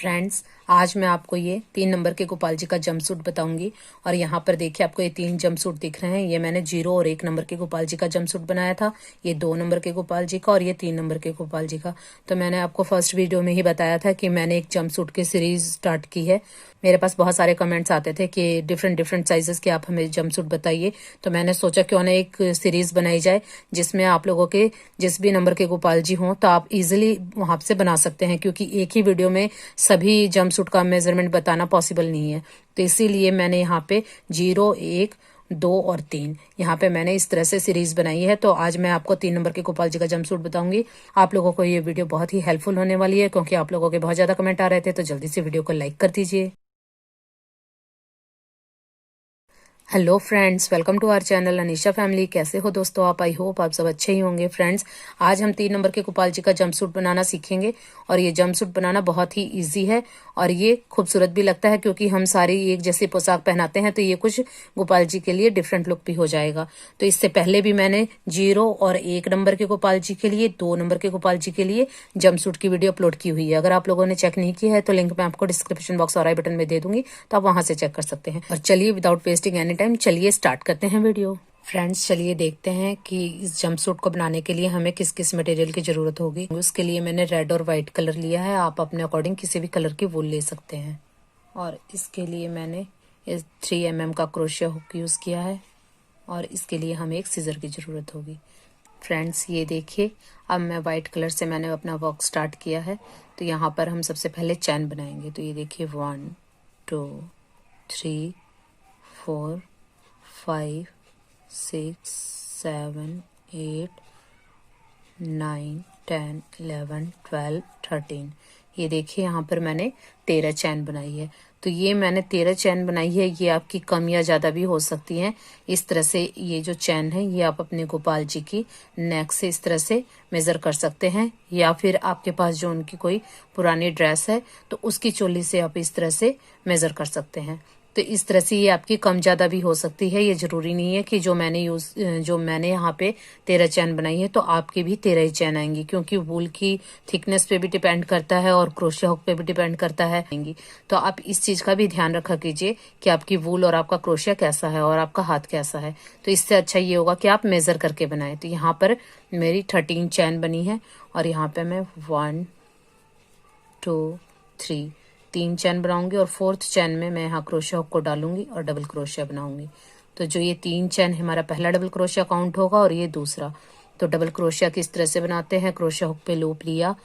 Friends, आज मैं आपको ये 3 नंबर के गोपाल जी का जंपसूट बताऊंगी। और यहाँ पर देखिए आपको ये 3 जंपसूट दिख रहे हैं। ये मैंने 0 और 1 नंबर के गोपाल जी का जंपसूट बनाया था, ये 2 नंबर के गोपाल जी का और ये 3 नंबर के गोपाल जी का। तो मैंने आपको फर्स्ट वीडियो में ही बताया था कि मैंने एक जंपसूट की सीरीज स्टार्ट की है। मेरे पास बहुत सारे कमेंट्स आते थे कि डिफरेंट साइजेस के आप हमें जंपसूट बताइए, तो मैंने सोचा क्यों ना एक सीरीज बनाई जाए जिसमें आप लोगों के जिस भी नंबर के गोपाल जी हों तो आप इजीली वहां से बना सकते हैं, क्योंकि एक ही वीडियो में सभी जंपसूट का मेजरमेंट बताना पॉसिबल नहीं है। तो इसीलिए मैंने यहाँ पे 0, 1, 2 और 3 यहाँ पे मैंने इस तरह से सीरीज बनाई है। तो आज मैं आपको 3 नंबर के गोपाल जी का जंपसूट बताऊंगी। आप लोगों को ये वीडियो बहुत ही हेल्पफुल होने वाली है, क्योंकि आप लोगों के बहुत ज्यादा कमेंट आ रहे थे। तो जल्दी से वीडियो को लाइक कर दीजिए। Hello friends, welcome to our channel Anisha family. कैसे हो दोस्तों आप? आई होप आप सब अच्छे ही होंगे। फ्रेंड्स, आज हम 3 नंबर के गोपाल जी का जंपसूट बनाना सीखेंगे। और ये जंपसूट बनाना बहुत ही इजी है और ये खूबसूरत भी लगता है, क्योंकि हम सारी एक जैसी पोशाक पहनाते हैं। तो ये कुछ गोपाल जी के लिए डिफरेंट लुक भी हो जाएगा। तो इससे पहले भी मैंने 0 और 1 नंबर के गोपाल जी के लिए, 2 नंबर के गोपाल जी के लिए जंपसूट की वीडियो अपलोड की हुई है। अगर आप लोगों ने चेक नहीं की है तो लिंक मैं आपको डिस्क्रिप्शन बॉक्स और आई बटन में दे दूंगी, तो आप वहां से चेक कर सकते हैं। और चलिए विदाउट वेस्टिंग एनी टाइम, चलिए स्टार्ट करते हैं वीडियो। फ्रेंड्स, चलिए देखते हैं कि इस जंपसूट को बनाने के लिए हमें किस किस मटेरियल की जरूरत होगी। उसके लिए मैंने रेड और व्हाइट कलर लिया है। आप अपने अकॉर्डिंग किसी भी कलर की वूल ले सकते हैं। और इसके लिए मैंने इस 3 mm का क्रोशिया हुक यूज किया है। और इसके लिए हमें एक सीजर की जरूरत होगी। फ्रेंड्स, ये देखिए, अब मैं व्हाइट कलर से मैंने अपना वर्क स्टार्ट किया है। तो यहाँ पर हम सबसे पहले चैन बनाएंगे। तो ये देखिए 1, 2, 3, 4, 5, 6, 7, 8, 9, 10, 11, 12, 13। ये देखिए यहाँ पर मैंने 13 चैन बनाई है। तो ये मैंने 13 चैन बनाई है। ये आपकी कम या ज्यादा भी हो सकती हैं। इस तरह से ये जो चैन है ये आप अपने गोपाल जी की नेक से इस तरह से मेजर कर सकते हैं, या फिर आपके पास जो उनकी कोई पुरानी ड्रेस है तो उसकी चोली से आप इस तरह से मेजर कर सकते हैं। तो इस तरह से ये आपकी कम ज्यादा भी हो सकती है। ये जरूरी नहीं है कि जो मैंने यहाँ पे 13 चैन बनाई है तो आपकी भी 13 ही चैन आएंगी, क्योंकि वूल की थिकनेस पे भी डिपेंड करता है और क्रोशिया हुक पे भी डिपेंड करता है। तो आप इस चीज का भी ध्यान रखा कीजिए कि आपकी वूल और आपका क्रोशिया कैसा है और आपका हाथ कैसा है। तो इससे अच्छा ये होगा कि आप मेजर करके बनाए। तो यहाँ पर मेरी 13 चैन बनी है और यहाँ पे मैं 1, 2, 3 चैन बनाऊंगी और 4th चैन में मैं यहाँ क्रोशिया हुक को डालूंगी और डबल क्रोशिया बनाऊंगी। तो जो ये 3 चैन है हमारा पहला डबल क्रोशिया काउंट होगा और ये दूसरा। तो डबल क्रोशिया किस तरह से बनाते हैं? क्रोशिया हुक पे लूप लिया,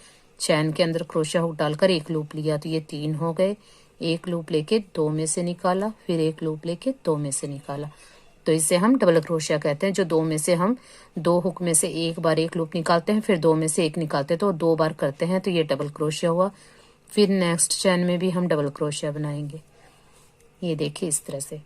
चैन के अंदर क्रोशिया हुक डालकर एक लूप लिया, तो ये 3 हो गए। एक लूप लेके 2 में से निकाला, फिर एक लूप लेके 2 में से निकाला। तो इसे हम डबल क्रोशिया कहते हैं। जो 2 में से हम 2 हुक में से एक बार एक लूप निकालते हैं, फिर 2 में से एक निकालते हैं, तो 2 बार करते हैं, तो ये डबल क्रोशिया हुआ। फिर नेक्स्ट चैन में भी हम डबल क्रोशिया बनाएंगे। ये देखिए इस तरह से।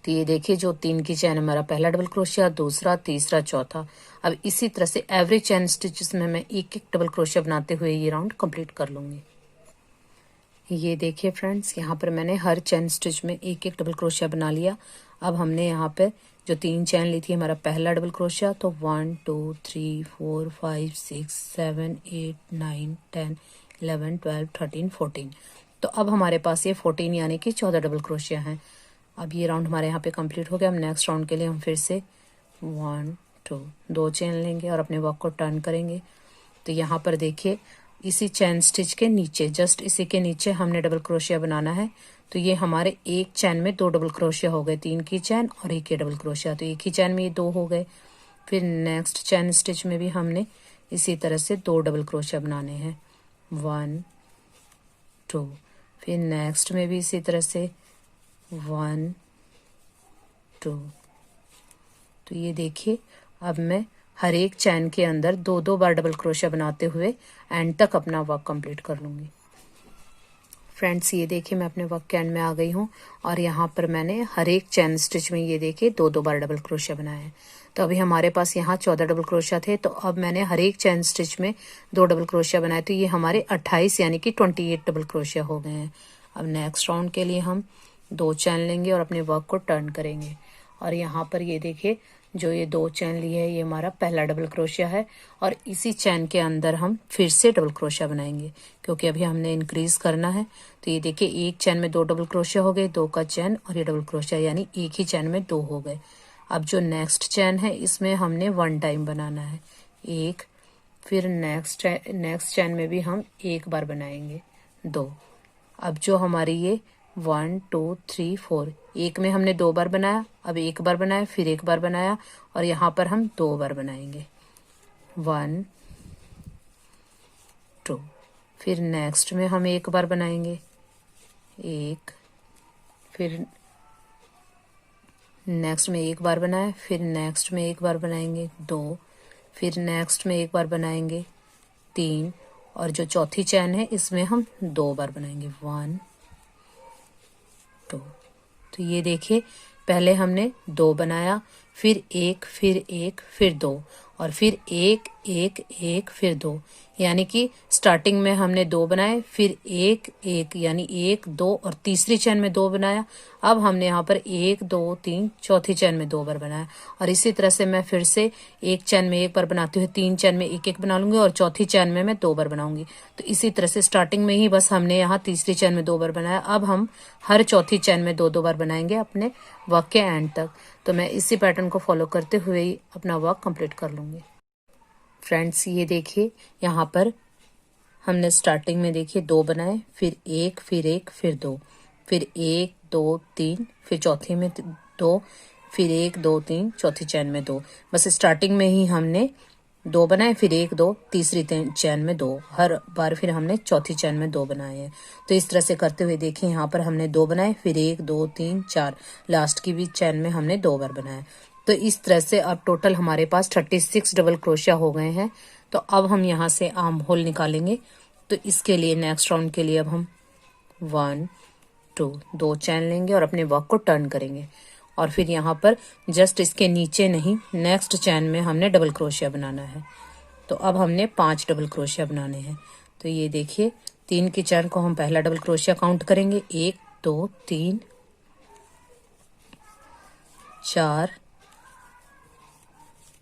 तो ये देखिए जो 3 की चैन हमारा पहला डबल क्रोशिया, दूसरा, तीसरा, चौथा। अब इसी तरह से एवरी चैन स्टिचेस में मैं एक एक डबल क्रोशिया बनाते हुए ये राउंड कंप्लीट कर लूंगी। ये देखिए फ्रेंड्स, यहाँ पर मैंने हर चैन स्टिच में एक एक डबल क्रोशिया बना लिया। अब हमने यहाँ पे जो 3 चैन ली थी हमारा पहला डबल क्रोशिया, तो 1, 2, 3, 4, 5, 6, 7, 8, 9, 10, 11, 12, 13, 14। तो अब हमारे पास ये 14 यानी कि 14 डबल क्रोशिया हैं। अब ये राउंड हमारे यहाँ पे कंप्लीट हो गया। हम नेक्स्ट राउंड के लिए हम फिर से 1, 2 चैन लेंगे और अपने वर्क को टर्न करेंगे। तो यहाँ पर देखिए इसी चैन स्टिच के नीचे, जस्ट इसी के नीचे हमने डबल क्रोशिया बनाना है। तो ये हमारे एक चैन में 2 डबल क्रोशिया हो गए, 3 की चैन और एक ही डबल क्रोशिया। तो एक ही चैन में ये 2 हो गए। फिर नेक्स्ट चैन स्टिच में भी हमने इसी तरह से 2 डबल क्रोशिया बनाने हैं, 1, 2। फिर नेक्स्ट में भी इसी तरह से 1, 2। तो ये देखिए अब मैं हर एक चैन के अंदर 2-2 बार डबल क्रोशिया बनाते हुए एंड तक अपना वर्क कंप्लीट कर लूंगी। फ्रेंड्स, ये देखिए मैं अपने वर्क के एंड में आ गई हूँ और यहाँ पर मैंने हर एक चैन स्टिच में ये देखिए 2-2 बार डबल क्रोशिया बनाया है। तो अभी हमारे पास यहाँ 14 डबल क्रोशिया थे, तो अब मैंने हर एक चैन स्टिच में 2 डबल क्रोशिया बनाए, तो ये हमारे 28 यानी कि 28 डबल क्रोशिया हो गए हैं। अब नेक्स्ट राउंड के लिए हम 2 चैन लेंगे और अपने वर्क को टर्न करेंगे। और यहाँ पर ये देखिए जो ये 2 चैन लिए है ये हमारा पहला डबल क्रोशिया है और इसी चैन के अंदर हम फिर से डबल क्रोशिया बनाएंगे क्योंकि अभी हमने इंक्रीज करना है। तो ये देखिए एक चैन में 2 डबल क्रोशिया हो गए, 2 का चैन और ये डबल क्रोशिया, यानी एक ही चैन में 2 हो गए। अब जो नेक्स्ट चैन है इसमें हमने 1 टाइम बनाना है, एक, फिर नेक्स्ट चैन में भी हम एक बार बनाएंगे 2। अब जो हमारी ये 1 2 3 4, एक में हमने 2 बार बनाया, अब एक बार बनाया, फिर एक बार बनाया और यहाँ पर हम 2 बार बनाएंगे 1 2। फिर नेक्स्ट में हम एक बार बनाएंगे एक, फिर नेक्स्ट में एक बार बनाया, फिर नेक्स्ट में एक बार बनाएंगे 2, फिर नेक्स्ट में एक बार बनाएंगे 3 और जो चौथी चैन है इसमें हम 2 बार बनाएंगे 1 2। तो ये देखिए पहले हमने 2 बनाया, फिर एक, फिर एक, फिर 2 और फिर एक एक एक, फिर 2, यानी कि स्टार्टिंग में हमने 2 बनाए, फिर एक एक यानी 1 2 और तीसरी चैन में 2 बनाया। अब हमने यहाँ पर 1 2 3 चौथी चैन में 2 बार बनाया और इसी तरह से मैं फिर से एक चैन में एक बार बनाते हुए 3 चैन में एक एक बना लूंगी और चौथी चैन में मैं 2 बार बनाऊंगी। तो इसी तरह से स्टार्टिंग में ही बस हमने यहाँ तीसरी चैन में 2 बार बनाया। अब हम हर चौथी चैन में 2 2 बार बनाएंगे अपने वर्क के एंड तक। तो मैं इसी पैटर्न को फॉलो करते हुए ही अपना वर्क कंप्लीट कर लूंगी। फ्रेंड्स ये देखिए यहाँ पर हमने स्टार्टिंग में देखिए 2 बनाए, फिर एक, फिर एक, फिर 2, फिर 1 2 3, फिर चौथी में 2, फिर 1 2 3 चौथी चैन में 2। बस स्टार्टिंग में ही हमने 2 बनाए, फिर 1 2 तीसरी चैन में 2, हर बार फिर हमने चौथी चैन में 2 बनाए हैं। तो इस तरह से करते हुए देखिए यहाँ पर हमने 2 बनाए, फिर 1 2 3 4, लास्ट की भी चैन में हमने 2 बार बनाया। तो इस तरह से अब टोटल हमारे पास 36 डबल क्रोशिया हो गए हैं। तो अब हम यहाँ से आर्म होल निकालेंगे। तो इसके लिए नेक्स्ट राउंड के लिए अब हम 1 2 2 चैन लेंगे और अपने वर्क को टर्न करेंगे और फिर यहाँ पर जस्ट इसके नीचे नहीं, नेक्स्ट चैन में हमने डबल क्रोशिया बनाना है। तो अब हमने 5 डबल क्रोशिया बनाने हैं। तो ये देखिए 3 की चैन को हम पहला डबल क्रोशिया काउंट करेंगे, 1 2 3 4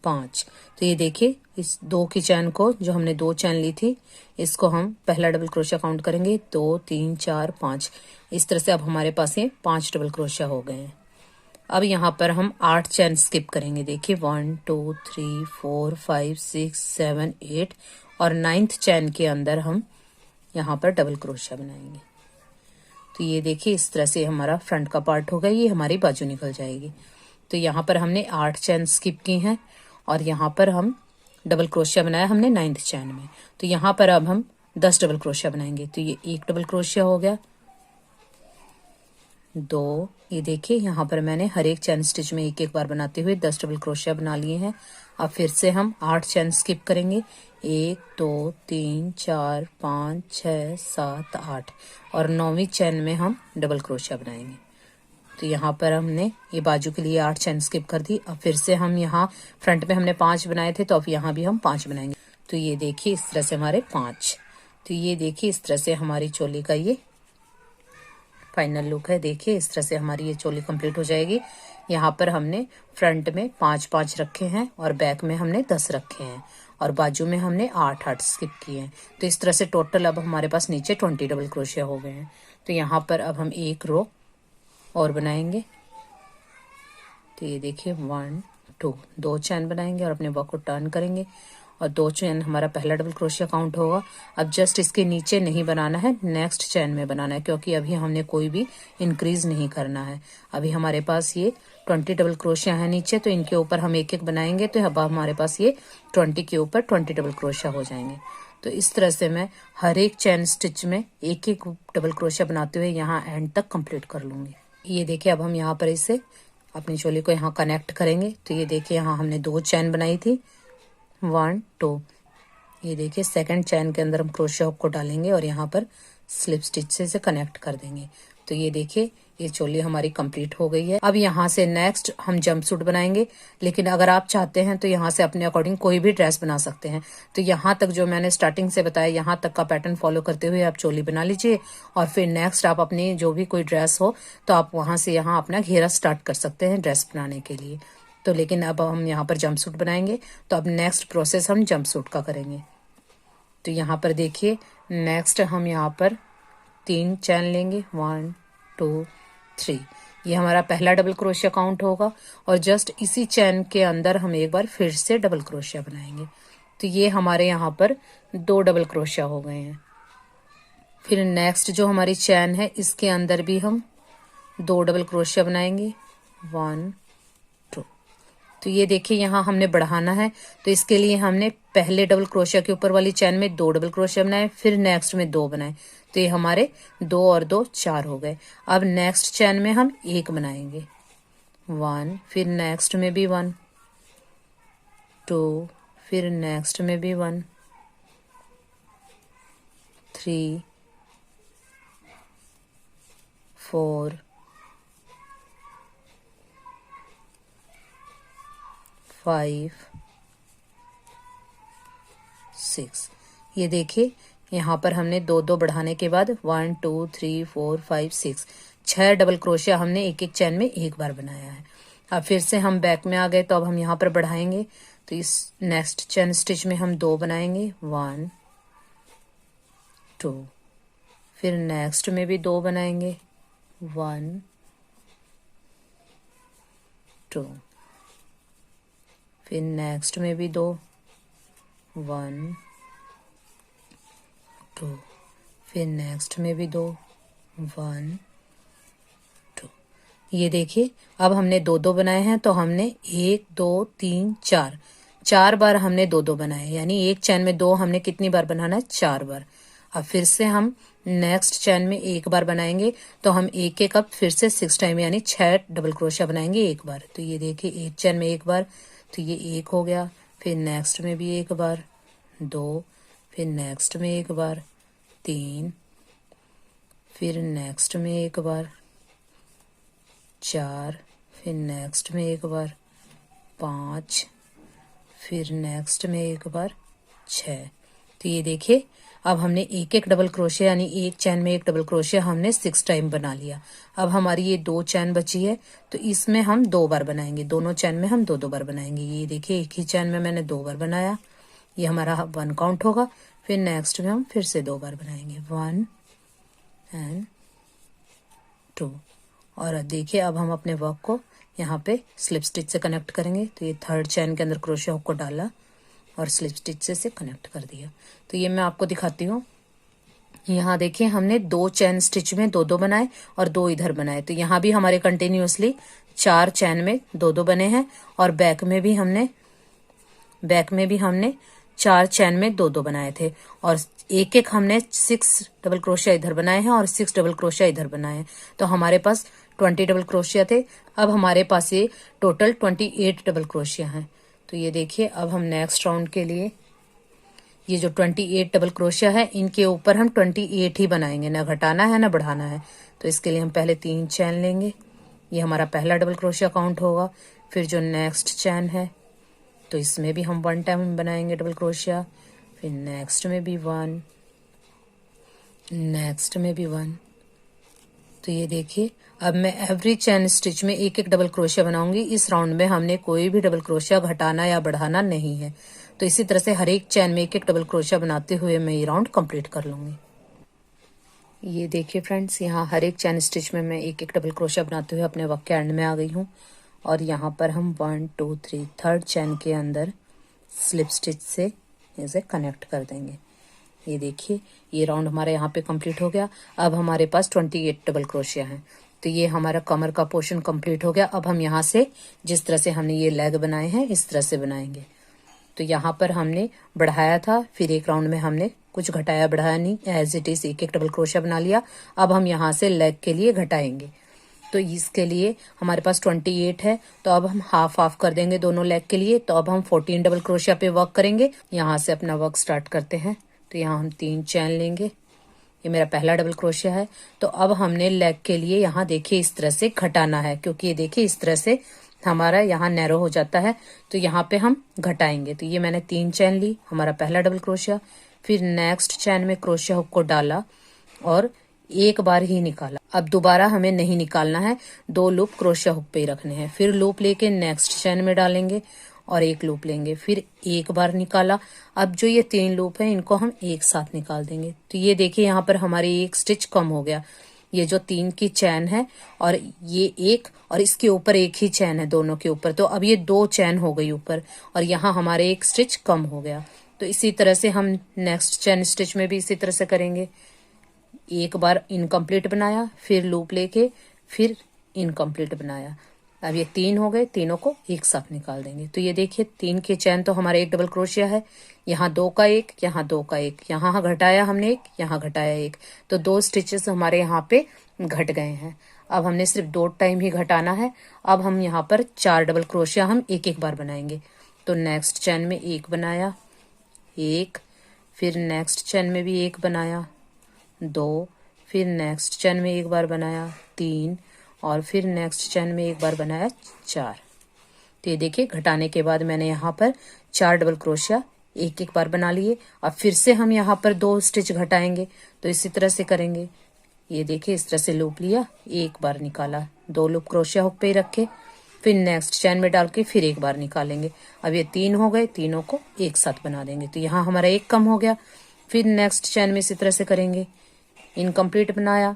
5। तो ये देखिए इस 2 की चैन को, जो हमने 2 चैन ली थी, इसको हम पहला डबल क्रोशिया काउंट करेंगे 2 3 4 5। इस तरह से अब हमारे पास ये 5 डबल क्रोशिया हो गए हैं। अब यहाँ पर हम 8 चैन स्किप करेंगे। देखिए 1 2 3 4 5 6 7 8 और 9th चैन के अंदर हम यहाँ पर डबल क्रोशिया बनाएंगे। तो ये देखिए इस तरह से हमारा फ्रंट का पार्ट होगा, ये हमारी बाजू निकल जाएगी। तो यहाँ पर हमने 8 चैन स्किप की हैं और यहाँ पर हम डबल क्रोशिया बनाया हमने 9th चैन में। तो यहाँ पर अब हम 10 डबल क्रोशिया बनाएंगे। तो ये एक डबल क्रोशिया हो गया, 2, ये देखिए यहाँ पर मैंने हर एक चैन स्टिच में एक एक बार बनाते हुए 10 डबल क्रोशिया बना लिए हैं। अब फिर से हम 8 चैन स्किप करेंगे, 1 2 3 4 5 6 7 8 और 9वीं चैन में हम डबल क्रोशिया बनाएंगे। तो यहाँ पर हमने ये बाजू के लिए 8 चैन स्किप कर दी। अब फिर से हम यहाँ फ्रंट में हमने 5 बनाए थे, तो अब यहाँ भी हम 5 बनाएंगे। तो ये देखिए इस तरह से हमारे 5। तो ये देखिए इस तरह से हमारी चोली का ये फाइनल लुक है। देखिए इस तरह से हमारी ये चोली कंप्लीट हो जाएगी। यहाँ पर हमने फ्रंट में 5 रखे हैं और बैक में हमने 10 रखे हैं और बाजू में हमने 8 स्किप किए हैं। तो इस तरह से टोटल अब हमारे पास नीचे 20 डबल क्रोशिया हो गए हैं। तो यहाँ पर अब हम एक रो और बनाएंगे। तो ये देखिए 1 2 2 चैन बनाएंगे और अपने वर्क को टर्न करेंगे और 2 चैन हमारा पहला डबल क्रोशिया काउंट होगा। अब जस्ट इसके नीचे नहीं बनाना है, नेक्स्ट चैन में बनाना है, क्योंकि अभी हमने कोई भी इंक्रीज नहीं करना है। अभी हमारे पास ये 20 डबल क्रोशिया है नीचे, तो इनके ऊपर हम एक एक बनाएंगे। तो अब हमारे पास ये 20 के ऊपर 20 डबल क्रोशिया हो जाएंगे। तो इस तरह से मैं हर एक चैन स्टिच में एक एक डबल क्रोशिया बनाते हुए यहाँ एंड तक कंप्लीट कर लूंगी। ये देखिए अब हम यहाँ पर इसे अपनी चोली को यहाँ कनेक्ट करेंगे। तो ये देखिए यहाँ हमने 2 चैन बनाई थी, 1 2। ये देखिए सेकंड चैन के अंदर हम क्रोशिया हुक को डालेंगे और यहाँ पर स्लिप स्टिच से इसे कनेक्ट कर देंगे। तो ये देखिए ये चोली हमारी कंप्लीट हो गई है। अब यहाँ से नेक्स्ट हम जंप सूट बनाएंगे, लेकिन अगर आप चाहते हैं तो यहाँ से अपने अकॉर्डिंग कोई भी ड्रेस बना सकते हैं। तो यहाँ तक जो मैंने स्टार्टिंग से बताया, यहाँ तक का पैटर्न फॉलो करते हुए आप चोली बना लीजिए और फिर नेक्स्ट आप अपनी जो भी कोई ड्रेस हो तो आप वहां से यहाँ अपना घेरा स्टार्ट कर सकते हैं ड्रेस बनाने के लिए। तो लेकिन अब हम यहाँ पर जंप सूट बनाएंगे, तो अब नेक्स्ट प्रोसेस हम जंप सूट का करेंगे। तो यहाँ पर देखिए नेक्स्ट हम यहाँ पर 3 चैन लेंगे, 1 2 3। ये हमारा पहला डबल क्रोशिया काउंट होगा और जस्ट इसी चैन के अंदर हम एक बार फिर से डबल क्रोशिया बनाएंगे। तो ये हमारे यहाँ पर 2 डबल क्रोशिया हो गए हैं। फिर नेक्स्ट जो हमारी चैन है इसके अंदर भी हम 2 डबल क्रोशिया बनाएंगे, 1 2। तो ये देखिए यहाँ हमने बढ़ाना है, तो इसके लिए हमने पहले डबल क्रोशिया के ऊपर वाली चैन में 2 डबल क्रोशिया बनाए, फिर नेक्स्ट में 2 बनाए, तो ये हमारे 2 और 2 4 हो गए। अब नेक्स्ट चैन में हम 1 बनाएंगे, 1, फिर नेक्स्ट में भी 1 2, फिर नेक्स्ट में भी 1 3 4 5 6। ये देखिए यहाँ पर हमने 2 बढ़ाने के बाद 1 2 3 4 5 6 6 डबल क्रोशिया हमने एक एक चैन में एक बार बनाया है। अब फिर से हम बैक में आ गए, तो अब हम यहाँ पर बढ़ाएंगे, तो इस नेक्स्ट चैन स्टिच में हम 2 बनाएंगे, 1 2, फिर नेक्स्ट में भी 2 बनाएंगे, 1 2, फिर नेक्स्ट में भी 2, 1 2, फिर नेक्स्ट में भी 2, 1 2। ये देखिए अब हमने 2 बनाए हैं, तो हमने 1 2 3 4 बार हमने 2 बनाए, यानी एक चैन में 2 हमने कितनी बार बनाना है, 4 बार। अब फिर से हम नेक्स्ट चैन में 1 बार बनाएंगे, तो हम एक एक अब फिर से 6 टाइम यानी 6 डबल क्रोशिया बनाएंगे एक बार। तो ये देखिए एक चैन में 1 बार, तो ये 1 हो गया, फिर नेक्स्ट में भी 1 बार, 2, फिर नेक्स्ट में 1 बार, 3, फिर नेक्स्ट में 1 बार, 4, फिर नेक्स्ट में 1 बार, 5, फिर नेक्स्ट में 1 बार, 6। तो ये देखिए अब हमने एक एक डबल क्रोशिया यानी एक चैन में 1 डबल क्रोशिया हमने 6 टाइम बना लिया। अब हमारी ये 2 चैन बची है, तो इसमें हम 2 बार बनाएंगे, दोनों चैन में हम 2 बार बनाएंगे। ये देखिए एक ही चैन में मैंने 2 बार बनाया, ये हमारा 1 काउंट होगा। फिर नेक्स्ट में हम फिर से 2 बार बनाएंगे, 1 एंड 2। और देखिए अब हम अपने वर्क को यहाँ पे स्लिप स्टिच से कनेक्ट करेंगे। तो ये 3rd चैन के अंदर क्रोशिया हुक को डाला और स्लिप स्टिच से कनेक्ट कर दिया। तो ये मैं आपको दिखाती हूँ। यहाँ देखिए हमने 2 चैन स्टिच में 2 बनाए और 2 इधर बनाए, तो यहाँ भी हमारे कंटिन्यूअसली 4 चैन में 2 बने हैं, और बैक में भी हमने 4 चैन में 2 बनाए थे, और एक एक हमने 6 डबल क्रोशिया इधर बनाए हैं और 6 डबल क्रोशिया इधर बनाए हैं। तो हमारे पास 20 डबल क्रोशिया थे। अब हमारे पास ये टोटल 28 डबल क्रोशिया हैं। तो ये देखिए अब हम नेक्स्ट राउंड के लिए ये जो 28 डबल क्रोशिया है इनके ऊपर हम 28 ही बनाएंगे, ना घटाना है ना बढ़ाना है। तो इसके लिए हम पहले 3 चैन लेंगे, ये हमारा पहला डबल क्रोशिया काउंट होगा। फिर जो नेक्स्ट चैन है तो इसमें भी हम 1 टाइम बनाएंगे डबल क्रोशिया, फिर नेक्स्ट में भी 1, नेक्स्ट में भी 1। तो ये देखिए अब मैं एवरी चैन स्टिच में एक एक डबल क्रोशिया बनाऊंगी। इस राउंड में हमने कोई भी डबल क्रोशिया घटाना या बढ़ाना नहीं है। तो इसी तरह से हर एक चैन में एक एक डबल क्रोशिया बनाते हुए मैं ये राउंड कंप्लीट कर लूंगी। ये देखिए फ्रेंड्स, यहाँ हर एक चैन स्टिच में मैं एक एक डबल क्रोशिया बनाते हुए अपने वर्क के एंड में आ गई हूँ। और यहाँ पर हम 1 2 3 3rd चैन के अंदर स्लिप स्टिच से इसे कनेक्ट कर देंगे। ये देखिए ये राउंड हमारा यहाँ पे कंप्लीट हो गया। अब हमारे पास 28 डबल क्रोशिया हैं। तो ये हमारा कमर का पोर्शन कंप्लीट हो गया। अब हम यहाँ से जिस तरह से हमने ये लेग बनाए हैं इस तरह से बनाएंगे। तो यहाँ पर हमने बढ़ाया था, फिर एक राउंड में हमने कुछ घटाया बढ़ाया नहीं, एज इट इज एक एक डबल क्रोशिया बना लिया। अब हम यहाँ से लेग के लिए घटाएंगे। तो इसके लिए हमारे पास 28 है, तो अब हम हाफ हाफ कर देंगे दोनों लेग के लिए। तो अब हम 14 डबल क्रोशिया पे वर्क करेंगे। यहाँ से अपना वर्क स्टार्ट करते हैं। तो यहाँ हम 3 चैन लेंगे, ये मेरा पहला डबल क्रोशिया है। तो अब हमने लेग के लिए यहाँ देखिए इस तरह से घटाना है, क्योंकि ये देखिए इस तरह से हमारा यहाँ नैरो हो जाता है। तो यहाँ पे हम घटाएंगे। तो ये मैंने 3 चैन ली, हमारा पहला डबल क्रोशिया। फिर नेक्स्ट चैन में क्रोशिया हुक को डाला और एक बार ही निकाला। अब दोबारा हमें नहीं निकालना है, 2 लूप क्रोशिया हुक पे ही रखने हैं। फिर लूप लेके नेक्स्ट चेन में डालेंगे और एक लूप लेंगे, फिर एक बार निकाला। अब जो ये 3 लूप है इनको हम एक साथ निकाल देंगे। तो ये देखिए यहाँ पर हमारी एक स्टिच कम हो गया। ये जो 3 की चैन है और ये एक और इसके ऊपर एक ही चैन है दोनों के ऊपर, तो अब ये 2 चैन हो गई ऊपर और यहाँ हमारे एक स्टिच कम हो गया। तो इसी तरह से हम नेक्स्ट चैन स्टिच में भी इसी तरह से करेंगे। एक बार इनकम्प्लीट बनाया, फिर लूप लेके फिर इनकम्प्लीट बनाया। अब ये 3 हो गए, तीनों को एक साथ निकाल देंगे। तो ये देखिए 3 के चैन तो हमारे एक डबल क्रोशिया है, यहाँ 2 का एक, यहाँ 2 का एक, यहाँ घटाया हमने एक, यहाँ घटाया एक, तो 2 स्टिचेस हमारे यहाँ पे घट गए हैं। अब हमने सिर्फ 2 टाइम ही घटाना है। अब हम यहाँ पर 4 डबल क्रोशिया हम एक एक बार बनाएंगे। तो नेक्स्ट चैन में एक बनाया, एक, फिर नेक्स्ट चैन में भी एक बनाया, 2, फिर नेक्स्ट चैन में एक बार बनाया, 3, और फिर नेक्स्ट चैन में एक बार बनाया, 4। तो ये देखिए घटाने के बाद मैंने यहाँ पर 4 डबल क्रोशिया एक एक बार बना लिए। अब फिर से हम यहाँ पर 2 स्टिच घटाएंगे, तो इसी तरह से करेंगे। ये देखिए इस तरह से लूप लिया, एक बार निकाला, 2 लूप क्रोशिया हुक पे ही रखे, फिर नेक्स्ट चैन में डाल के फिर एक बार निकालेंगे। अब ये 3 हो गए, तीनों को एक साथ बना देंगे। तो यहाँ हमारा एक कम हो गया। फिर नेक्स्ट चैन में इसी तरह से करेंगे, इनकम्प्लीट बनाया,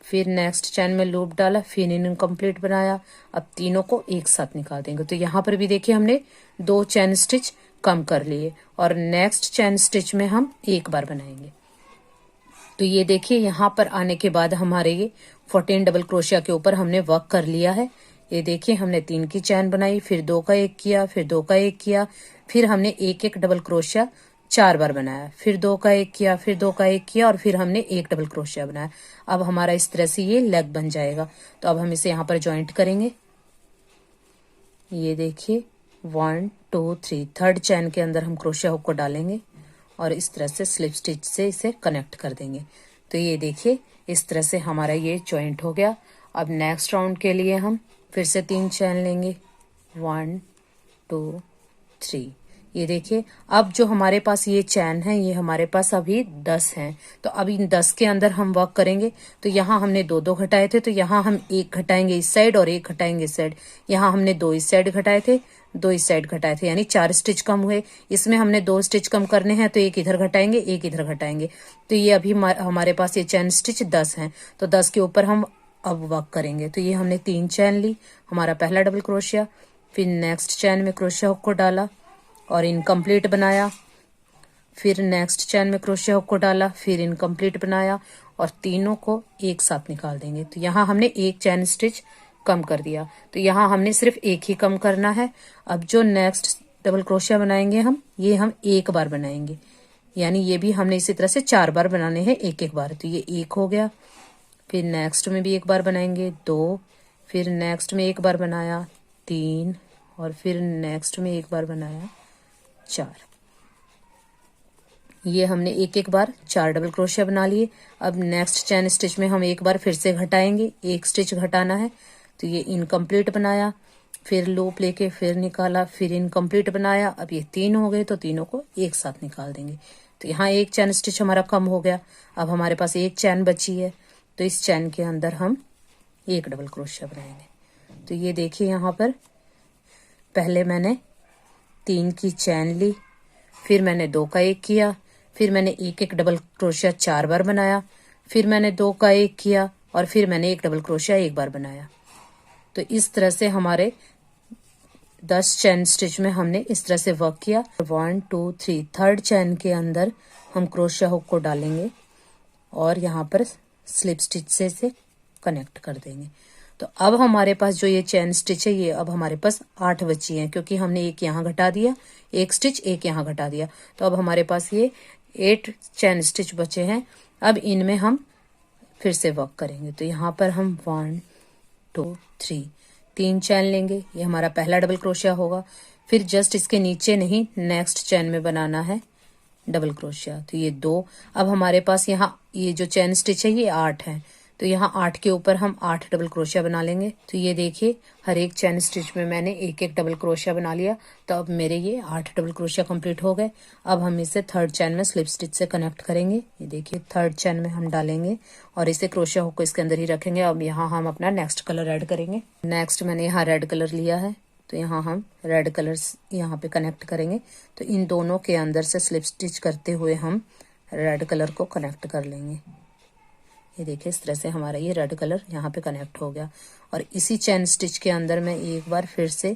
फिर नेक्स्ट चैन में लूप डाला, फिर इनकम्प्लीट बनाया। अब तीनों को एक साथ निकाल देंगे। तो यहाँ पर भी देखिए हमने 2 चैन स्टिच कम कर लिए और नेक्स्ट चैन स्टिच में हम एक बार बनाएंगे। तो ये देखिए यहाँ पर आने के बाद हमारे ये 14 डबल क्रोशिया के ऊपर हमने वर्क कर लिया है। ये देखिए हमने 3 की चैन बनाई, फिर 2 का एक किया, फिर 2 का एक किया, फिर हमने एक एक डबल क्रोशिया 4 बार बनाया, फिर 2 का एक किया, फिर 2 का एक किया और फिर हमने एक डबल क्रोशिया बनाया। अब हमारा इस तरह से ये लेग बन जाएगा। तो अब हम इसे यहाँ पर ज्वाइंट करेंगे। ये देखिए 1 2 3 थर्ड चैन के अंदर हम क्रोशिया हुक को डालेंगे और इस तरह से स्लिप स्टिच से इसे कनेक्ट कर देंगे। तो ये देखिए इस तरह से हमारा ये ज्वाइंट हो गया। अब नेक्स्ट राउंड के लिए हम फिर से 3 चैन लेंगे, 1 2 3। ये देखिए अब जो हमारे पास ये चैन है ये हमारे पास अभी 10 हैं। तो अब इन 10 के अंदर हम वर्क करेंगे। तो यहाँ हमने 2 घटाए थे, तो यहाँ हम एक घटाएंगे इस साइड और एक घटाएंगे इस साइड। यहाँ हमने 2 इस साइड घटाए थे, 2 इस साइड घटाए थे, यानी 4 स्टिच कम हुए। इसमें हमने 2 स्टिच कम करने हैं, तो एक इधर घटाएंगे, एक इधर घटाएंगे। तो ये अभी हमारे पास ये चैन स्टिच 10 हैं। तो 10 के ऊपर हम अब वर्क करेंगे। तो ये हमने 3 चैन ली, हमारा पहला डबल क्रोशिया, फिर नेक्स्ट चैन में क्रोशिया हुक को डाला और इनकम्प्लीट बनाया, फिर नेक्स्ट चैन में क्रोशिया हुक को डाला, फिर इनकम्प्लीट बनाया और तीनों को एक साथ निकाल देंगे। तो यहाँ हमने एक चैन स्टिच कम कर दिया। तो यहाँ हमने सिर्फ एक ही कम करना है। अब जो नेक्स्ट डबल क्रोशिया बनाएंगे हम, ये हम एक बार बनाएंगे, यानी ये भी हमने इसी तरह से 4 बार बनाने हैं एक एक बार। तो ये 1 हो गया, फिर नेक्स्ट में भी एक बार बनाएंगे, 2, फिर नेक्स्ट में एक बार बनाया, 3, और फिर नेक्स्ट में एक बार बनाया, 4। ये हमने एक एक बार 4 डबल क्रोशिया बना लिए। अब नेक्स्ट चैन स्टिच में हम एक बार फिर से घटाएंगे, एक स्टिच घटाना है। तो ये इनकम्प्लीट बनाया, फिर लूप लेके फिर निकाला, फिर इनकम्प्लीट बनाया। अब ये 3 हो गए, तो तीनों को एक साथ निकाल देंगे। तो यहाँ एक चैन स्टिच हमारा कम हो गया। अब हमारे पास एक चैन बची है, तो इस चैन के अंदर हम एक डबल क्रोशिया बनाएंगे। तो ये देखिए यहाँ पर पहले मैंने 3 की चैन ली, फिर मैंने 2 का एक किया, फिर मैंने एक एक डबल क्रोशिया 4 बार बनाया, फिर मैंने 2 का एक किया और फिर मैंने एक डबल क्रोशिया एक बार बनाया। तो इस तरह से हमारे 10 चैन स्टिच में हमने इस तरह से वर्क किया। 1 2 3 थर्ड चैन के अंदर हम क्रोशिया हुक को डालेंगे और यहाँ पर स्लिप स्टिच से इसे कनेक्ट कर देंगे। तो अब हमारे पास जो ये चैन स्टिच है ये अब हमारे पास 8 बची हैं, क्योंकि हमने एक यहाँ घटा दिया, एक स्टिच एक यहाँ घटा दिया। तो अब हमारे पास ये 8 चैन स्टिच बचे हैं। अब इनमें हम फिर से वर्क करेंगे। तो यहाँ पर हम 1 2 3 3 चैन लेंगे, ये हमारा पहला डबल क्रोशिया होगा। फिर जस्ट इसके नीचे नहीं, नेक्स्ट चैन में बनाना है डबल क्रोशिया। तो ये 2। अब हमारे पास यहाँ ये जो चैन स्टिच है ये 8 है, तो यहाँ 8 के ऊपर हम 8 डबल क्रोशिया बना लेंगे। तो ये देखिए हर एक चैन स्टिच में मैंने एक एक डबल क्रोशिया बना लिया। तो अब मेरे ये 8 डबल क्रोशिया कंप्लीट हो गए। अब हम इसे थर्ड चैन में स्लिप स्टिच से कनेक्ट करेंगे। ये देखिए थर्ड चैन में हम डालेंगे और इसे क्रोशिया हुक को इसके अंदर ही रखेंगे। अब यहाँ हम अपना नेक्स्ट कलर ऐड करेंगे। नेक्स्ट मैंने यहाँ रेड कलर लिया है, तो यहाँ हम रेड कलर्स यहाँ पे कनेक्ट करेंगे। तो इन दोनों के अंदर से स्लिप स्टिच करते हुए हम रेड कलर को कनेक्ट कर लेंगे। ये देखिए इस तरह से हमारा ये रेड कलर यहाँ पे कनेक्ट हो गया। और इसी चैन स्टिच के अंदर मैं एक बार फिर से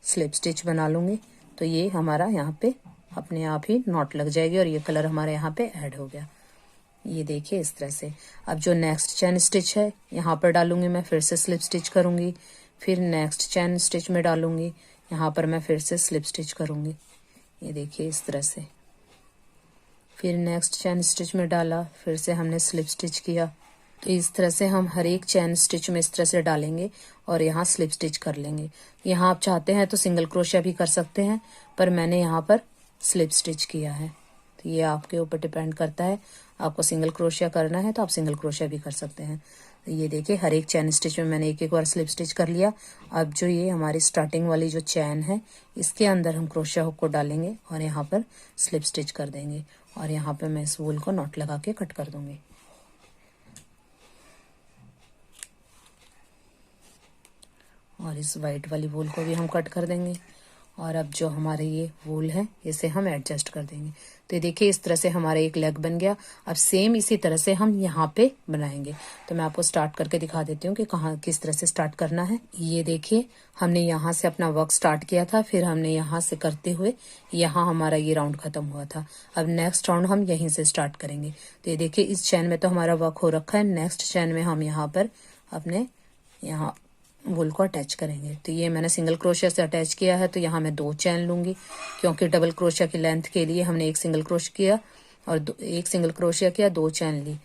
स्लिप स्टिच बना लूँगी। तो ये हमारा यहाँ पे अपने आप ही नॉट लग जाएगी और ये कलर हमारे यहाँ पे ऐड हो गया। ये देखिए इस तरह से। अब जो नेक्स्ट चैन स्टिच है यहाँ पर डालूंगी, मैं फिर से स्लिप स्टिच करूँगी। फिर नेक्स्ट चैन स्टिच में डालूंगी, यहाँ पर मैं फिर से स्लिप स्टिच करूँगी। ये देखिए इस तरह से। फिर नेक्स्ट चैन स्टिच में डाला, फिर से हमने स्लिप स्टिच किया। तो इस तरह से हम हर एक चैन स्टिच में इस तरह से डालेंगे और यहाँ स्लिप स्टिच कर लेंगे। यहाँ आप चाहते हैं तो सिंगल क्रोशिया भी कर सकते हैं, पर मैंने यहाँ पर स्लिप स्टिच किया है। तो ये आपके ऊपर डिपेंड करता है, आपको सिंगल क्रोशिया करना है तो आप सिंगल क्रोशिया भी कर सकते हैं। तो ये देखिए हर एक चैन स्टिच में मैंने एक एक बार स्लिप स्टिच कर लिया। अब जो ये हमारी स्टार्टिंग वाली जो चैन है इसके अंदर हम क्रोशिया हुक को डालेंगे और यहाँ पर स्लिप स्टिच कर देंगे और यहाँ पे मैं इस वूल को नॉट लगा के कट कर दूंगी। और इस वाइट वाली वूल को भी हम कट कर देंगे। और अब जो हमारे ये वूल है इसे हम एडजस्ट कर देंगे। तो ये देखिए इस तरह से हमारा एक लेग बन गया। अब सेम इसी तरह से हम यहाँ पे बनाएंगे। तो मैं आपको स्टार्ट करके दिखा देती हूँ कि कहाँ किस तरह से स्टार्ट करना है। ये देखिए हमने यहाँ से अपना वर्क स्टार्ट किया था, फिर हमने यहाँ से करते हुए यहाँ हमारा ये राउंड खत्म हुआ था। अब नेक्स्ट राउंड हम यहीं से स्टार्ट करेंगे। तो ये देखिए इस चैन में तो हमारा वर्क हो रखा है, नेक्स्ट चैन में हम यहाँ पर अपने यहाँ वूल को अटैच करेंगे। तो ये मैंने सिंगल क्रोशिया से अटैच किया है, तो यहाँ मैं 2 चैन लूंगी क्योंकि डबल क्रोशिया की लेंथ के लिए हमने एक सिंगल क्रोशिया किया और एक सिंगल क्रोशिया किया, 2 चैन ली।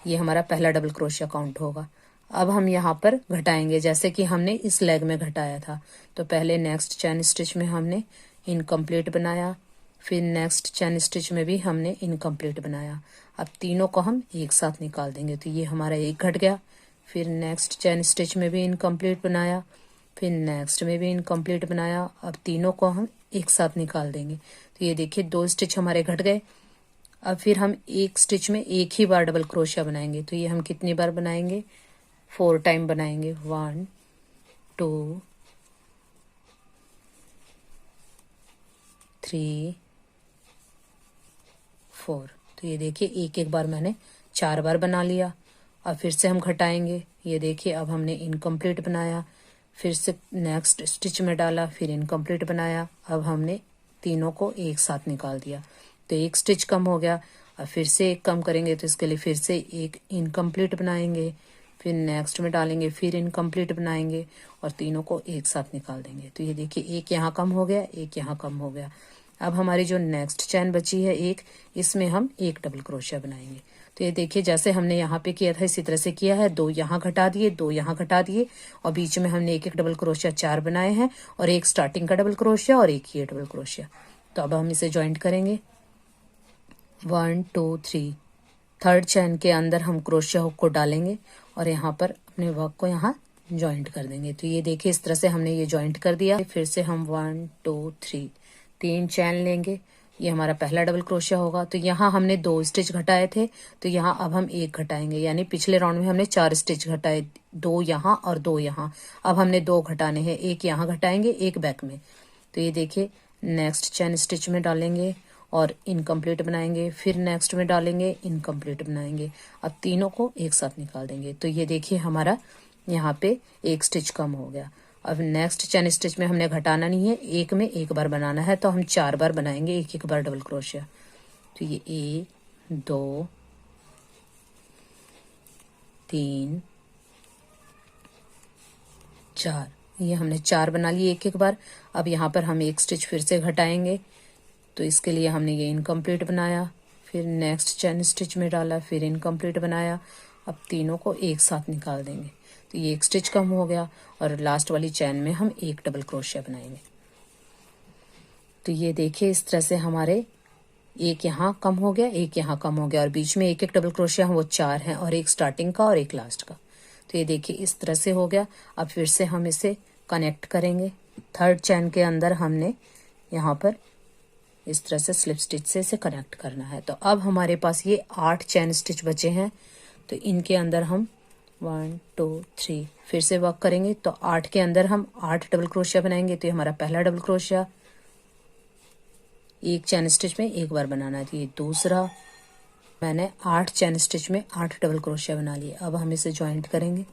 ये हमारा पहला डबल क्रोशिया काउंट होगा। अब हम यहाँ पर घटाएंगे जैसे कि हमने इस लेग में घटाया था। तो पहले नेक्स्ट चैन स्टिच में हमने इनकम्प्लीट बनाया, फिर नेक्स्ट चैन स्टिच में भी हमने इनकम्प्लीट बनाया। अब तीनों को हम एक साथ निकाल देंगे। तो ये हमारा एक घट गया। फिर नेक्स्ट चैन स्टिच में भी इनकम्प्लीट बनाया, फिर नेक्स्ट में भी इनकम्प्लीट बनाया। अब तीनों को हम एक साथ निकाल देंगे। तो ये देखिए 2 स्टिच हमारे घट गए। अब फिर हम एक स्टिच में एक ही बार डबल क्रोशिया बनाएंगे। तो ये हम कितनी बार बनाएंगे? 4 टाइम बनाएंगे। 1 2 3 4। तो ये देखिए एक एक बार मैंने 4 बार बना लिया। अब फिर से हम घटाएंगे। ये देखिए अब हमने इनकम्प्लीट बनाया, फिर से नेक्स्ट स्टिच में डाला, फिर इनकम्प्लीट बनाया। अब हमने तीनों को एक साथ निकाल दिया। तो एक स्टिच कम हो गया। अब फिर से एक कम करेंगे, तो इसके लिए फिर से एक इनकम्प्लीट बनाएंगे, फिर नेक्स्ट में डालेंगे, फिर इनकम्प्लीट बनाएंगे और तीनों को एक साथ निकाल देंगे। तो ये देखिए एक यहाँ कम हो गया, एक यहाँ कम हो गया। अब हमारी जो नेक्स्ट चैन बची है एक, इसमें हम एक डबल क्रोशिया बनाएंगे। तो ये देखिए जैसे हमने यहाँ पे किया था इसी तरह से किया है। 2 यहाँ घटा दिए, 2 यहाँ घटा दिए और बीच में हमने एक एक डबल क्रोशिया 4 बनाए हैं और एक स्टार्टिंग का डबल क्रोशिया और एक ये डबल क्रोशिया। तो अब हम इसे ज्वाइंट करेंगे। 1 2 3। थर्ड चैन के अंदर हम क्रोशिया हुक को डालेंगे और यहाँ पर अपने वर्क को यहाँ ज्वाइंट कर देंगे। तो ये देखिए इस तरह से हमने ये ज्वाइंट कर दिया। फिर से हम 1 2 3 3 चैन लेंगे। ये हमारा पहला डबल क्रोशिया होगा। तो यहाँ हमने 2 स्टिच घटाए थे, तो यहाँ अब हम एक घटाएंगे। यानी पिछले राउंड में हमने 4 स्टिच घटाए, 2 यहाँ और 2 यहाँ। अब हमने 2 घटाने हैं, एक यहाँ घटाएंगे, एक बैक में। तो ये देखिए नेक्स्ट चैन स्टिच में डालेंगे और इनकम्प्लीट बनाएंगे, फिर नेक्स्ट में डालेंगे, इनकम्प्लीट बनाएंगे। अब तीनों को एक साथ निकाल देंगे। तो ये देखिए हमारा यहाँ पे एक स्टिच कम हो गया। अब नेक्स्ट चैन स्टिच में हमने घटाना नहीं है, एक में एक बार बनाना है, तो हम 4 बार बनाएंगे एक एक बार डबल क्रोशिया। तो ये 1 2 3 4, ये हमने 4 बना लिए एक एक बार। अब यहाँ पर हम एक स्टिच फिर से घटाएंगे, तो इसके लिए हमने ये इनकम्प्लीट बनाया, फिर नेक्स्ट चैन स्टिच में डाला, फिर इनकम्प्लीट बनाया। अब तीनों को एक साथ निकाल देंगे। तो ये एक स्टिच कम हो गया और लास्ट वाली चैन में हम एक डबल क्रोशिया बनाएंगे। तो ये देखिए इस तरह से हमारे एक यहाँ कम हो गया, एक यहाँ कम हो गया, और बीच में एक एक डबल क्रोशिया वो 4 हैं, और एक स्टार्टिंग का और एक लास्ट का। तो ये देखिए इस तरह से हो गया। अब फिर से हम इसे कनेक्ट करेंगे। थर्ड चैन के अंदर हमने यहाँ पर इस तरह से स्लिप स्टिच से इसे कनेक्ट करना है। तो अब हमारे पास ये 8 चैन स्टिच बचे हैं। तो इनके अंदर हम 1 2 3 फिर से वर्क करेंगे। तो 8 के अंदर हम 8 डबल क्रोशिया बनाएंगे। तो ये हमारा पहला डबल क्रोशिया, एक चैन स्टिच में एक बार बनाना है। तो ये दूसरा, मैंने 8 चैन स्टिच में 8 डबल क्रोशिया बना लिए। अब हम इसे ज्वाइंट करेंगे।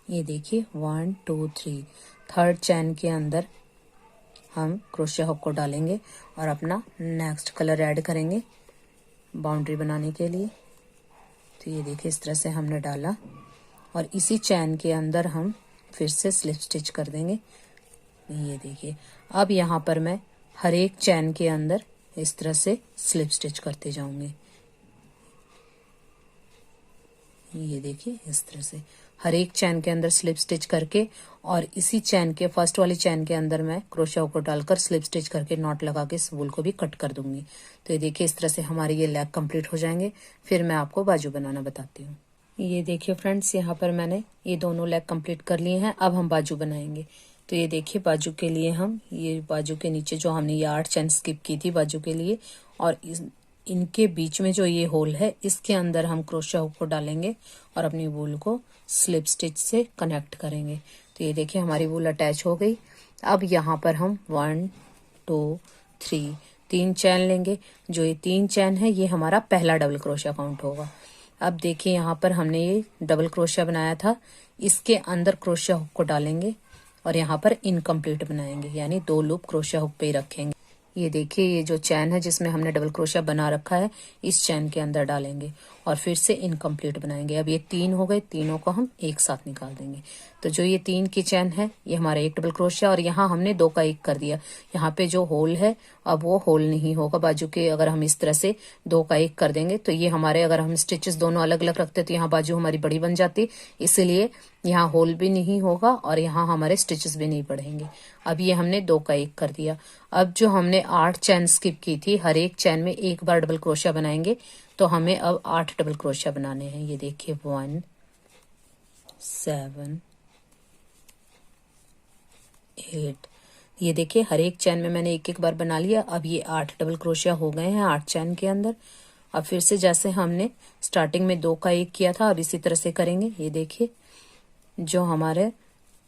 ये देखिए 1 2 3 थर्ड चैन के अंदर हम क्रोशिया हुक को डालेंगे और अपना नेक्स्ट कलर ऐड करेंगे बाउंड्री बनाने के लिए। तो ये देखिए इस तरह से हमने डाला, और इसी चैन के अंदर हम फिर से स्लिप स्टिच कर देंगे। ये देखिए अब यहाँ पर मैं हर एक चैन के अंदर इस तरह से स्लिप स्टिच करते जाऊंगी। ये देखिए इस तरह से हर एक चैन के अंदर स्लिप स्टिच करके, और इसी चैन के फर्स्ट वाली चैन के अंदर मैं क्रोशिया को डालकर स्लिप स्टिच करके नॉट लगा के इस वूल को भी कट कर दूंगी। तो ये देखिए इस तरह से हमारे ये लेग कंप्लीट हो जाएंगे। फिर मैं आपको बाजू बनाना बताती हूँ। ये देखिए फ्रेंड्स, यहाँ पर मैंने ये दोनों लेग कंप्लीट कर लिए हैं। अब हम बाजू बनाएंगे। तो ये देखिए बाजू के लिए हम ये बाजू के नीचे जो हमने ये 8 चैन स्किप की थी बाजू के लिए, और इनके बीच में जो ये होल है इसके अंदर हम क्रोशिया हुक को डालेंगे और अपनी वूल को स्लिप स्टिच से कनेक्ट करेंगे। तो ये देखिए हमारी वूल अटैच हो गई। अब यहाँ पर हम 1 2 3 3 चैन लेंगे। जो ये 3 चैन है ये हमारा पहला डबल क्रोशिया काउंट होगा। अब देखिए यहाँ पर हमने ये डबल क्रोशिया बनाया था, इसके अंदर क्रोशिया हुक को डालेंगे और यहाँ पर इनकम्प्लीट बनाएंगे, यानी 2 लूप क्रोशिया हुक पे ही रखेंगे। ये देखिए ये जो चैन है जिसमें हमने डबल क्रोशिया बना रखा है, इस चैन के अंदर डालेंगे और फिर से इनकम्प्लीट बनाएंगे। अब ये 3 हो गए, तीनों को हम एक साथ निकाल देंगे। तो जो ये 3 की चैन है ये हमारा एक डबल क्रोशिया, और यहाँ हमने 2 का 1 कर दिया। यहाँ पे जो होल है अब वो होल नहीं होगा बाजू के। अगर हम इस तरह से 2 का 1 कर देंगे तो ये हमारे, अगर हम स्टिचेस दोनों अलग अलग रखते तो यहाँ बाजू हमारी बड़ी बन जाती, इसलिए यहाँ होल भी नहीं होगा और यहाँ हमारे स्टिचेस भी नहीं बढ़ेंगे। अब ये हमने 2 का 1 कर दिया। अब जो हमने 8 चैन स्किप की थी, हर एक चैन में एक बार डबल क्रोशिया बनाएंगे। तो हमें अब 8 डबल क्रोशिया बनाने हैं। ये देखिए 1 7 8, ये देखिए हर एक चैन में मैंने एक एक बार बना लिया। अब ये 8 डबल क्रोशिया हो गए हैं 8 चैन के अंदर। अब फिर से जैसे हमने स्टार्टिंग में 2 का 1 किया था, अब इसी तरह से करेंगे। ये देखिए जो हमारे,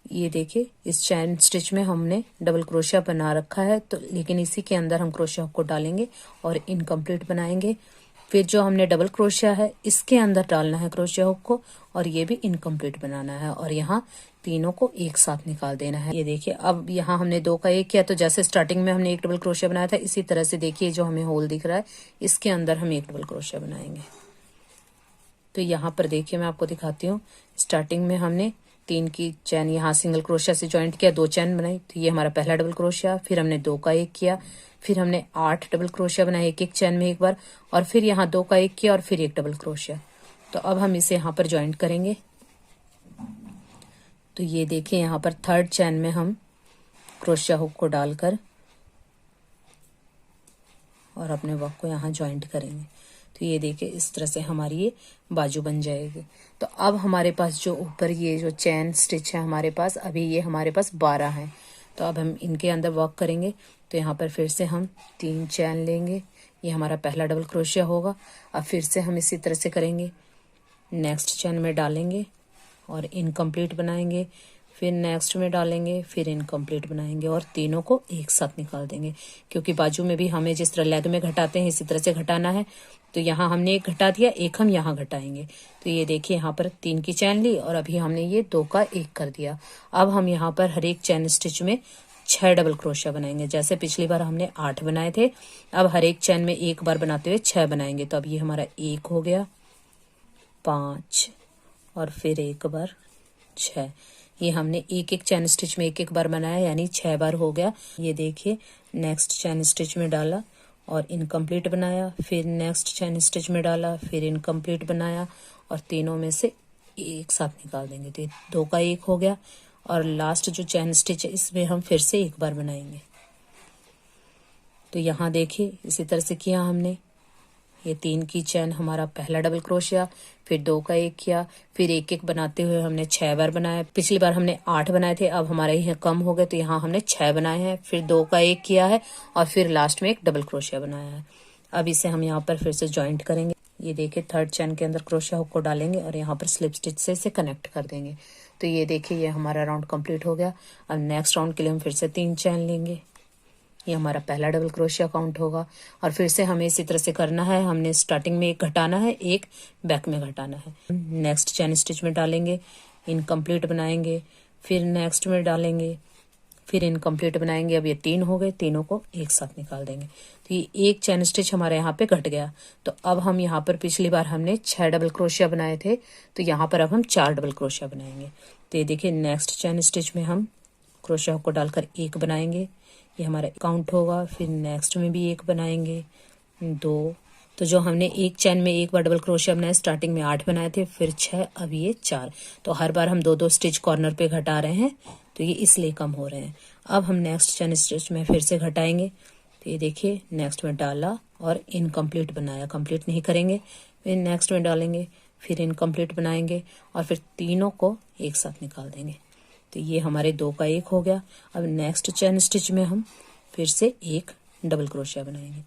ये देखिए इस चैन स्टिच में हमने डबल क्रोशिया बना रखा है, तो लेकिन इसी के अंदर हम क्रोशिया को डालेंगे और इनकम्प्लीट बनाएंगे। फिर जो हमने डबल क्रोशिया है इसके अंदर डालना है क्रोशिया हुक को, और ये भी इनकम्प्लीट बनाना है, और यहाँ तीनों को एक साथ निकाल देना है। ये देखिए अब यहाँ हमने 2 का 1 किया, तो जैसे स्टार्टिंग में हमने एक डबल क्रोशिया बनाया था, इसी तरह से देखिए जो हमें होल दिख रहा है इसके अंदर हम एक डबल क्रोशिया बनाएंगे। तो यहाँ पर देखिए मैं आपको दिखाती हूँ। स्टार्टिंग में हमने 3 की चैन यहाँ सिंगल क्रोशिया से ज्वाइंट किया, 2 चैन बनाई, तो ये हमारा पहला डबल क्रोशिया। फिर हमने 2 का 1 किया, फिर हमने 8 डबल क्रोशिया बनाए एक एक चैन में एक बार, और फिर यहाँ 2 का 1 किया और फिर एक डबल क्रोशिया। तो अब हम इसे यहाँ पर ज्वाइंट करेंगे। तो ये देखिए यहाँ पर थर्ड चैन में हम क्रोशिया हुक को डालकर और अपने वर्क को यहाँ ज्वाइंट करेंगे। तो ये देखिए इस तरह से हमारी ये बाजू बन जाएगी। तो अब हमारे पास जो ऊपर ये जो चैन स्टिच है हमारे पास, अभी ये हमारे पास 12 हैं। तो अब हम इनके अंदर वर्क करेंगे। तो यहाँ पर फिर से हम 3 चैन लेंगे, ये हमारा पहला डबल क्रोशिया होगा। अब फिर से हम इसी तरह से करेंगे, नेक्स्ट चैन में डालेंगे और इनकम्प्लीट बनाएंगे, फिर नेक्स्ट में डालेंगे, फिर इनकम्प्लीट बनाएंगे, और तीनों को एक साथ निकाल देंगे। क्योंकि बाजू में भी हमें जिस तरह लेग में घटाते हैं इसी तरह से घटाना है। तो यहाँ हमने एक घटा दिया, एक हम यहाँ घटाएंगे। तो ये देखिए यहाँ पर 3 की चैन ली और अभी हमने ये 2 का 1 कर दिया। अब हम यहाँ पर हर एक चैन स्टिच में 6 डबल क्रोशिया बनाएंगे। जैसे पिछली बार हमने 8 बनाए थे, अब हर एक चैन में एक बार बनाते हुए 6 बनाएंगे। तो अब ये हमारा 1 हो गया, 5 और फिर एक बार 6। ये हमने एक एक चैन स्टिच में एक एक बार बनाया, यानी 6 बार हो गया। ये देखिए नेक्स्ट चैन स्टिच में डाला और इनकम्प्लीट बनाया, फिर नेक्स्ट चैन स्टिच में डाला, फिर इनकम्प्लीट बनाया, और तीनों में से एक साथ निकाल देंगे। तो 2 का 1 हो गया, और लास्ट जो चैन स्टिच है इसमें हम फिर से एक बार बनाएंगे। तो यहाँ देखिए इसी तरह से किया हमने। ये 3 की चैन हमारा पहला डबल क्रोशिया, फिर 2 का 1 किया, फिर एक एक बनाते हुए हमने 6 बार बनाया। पिछली बार हमने 8 बनाए थे, अब हमारे यहाँ कम हो गए तो यहाँ हमने 6 बनाए हैं, फिर 2 का 1 किया है और फिर लास्ट में एक डबल क्रोशिया बनाया है। अब इसे हम यहाँ पर फिर से ज्वाइंट करेंगे। ये देखिए थर्ड चैन के अंदर क्रोशिया हुक को डालेंगे और यहाँ पर स्लिप स्टिच से इसे कनेक्ट कर देंगे। तो ये देखिए ये हमारा राउंड कंप्लीट हो गया। अब नेक्स्ट राउंड के लिए हम फिर से 3 चैन लेंगे। ये हमारा पहला डबल क्रोशिया काउंट होगा और फिर से हमें इसी तरह से करना है। हमने स्टार्टिंग में एक घटाना है, एक बैक में घटाना है। नेक्स्ट चैन स्टिच में डालेंगे, इनकम्प्लीट बनाएंगे, फिर नेक्स्ट में डालेंगे, फिर इनकम्प्लीट बनाएंगे। अब ये 3 हो गए, तीनों को एक साथ निकाल देंगे। तो ये एक चैन स्टिच हमारे यहाँ पे घट गया। तो अब हम यहाँ पर पिछली बार हमने 6 डबल क्रोशिया बनाए थे, तो यहाँ पर अब हम 4 डबल क्रोशिया बनाएंगे। तो ये देखिए नेक्स्ट चैन स्टिच में हम क्रोशिया हुक को डालकर 1 बनाएंगे, ये हमारा काउंट होगा। फिर नेक्स्ट में भी 1 बनाएंगे, 2। तो जो हमने एक चैन में एक बार डबल क्रोशिया बनाया, स्टार्टिंग में 8 बनाए थे, फिर 6, अब ये 4। तो हर बार हम 2-2 स्टिच कॉर्नर पे घटा रहे हैं, तो ये इसलिए कम हो रहे हैं। अब हम नेक्स्ट चैन स्टिच में फिर से घटाएंगे। तो ये देखिए नेक्स्ट में डाला और इनकम्प्लीट बनाया, कंप्लीट नहीं करेंगे, फिर नेक्स्ट में डालेंगे, फिर इनकम्प्लीट बनाएंगे और फिर तीनों को एक साथ निकाल देंगे। तो ये हमारे 2 का 1 हो गया। अब नेक्स्ट चैन स्टिच में हम फिर से एक डबल क्रोशिया बनाएंगे।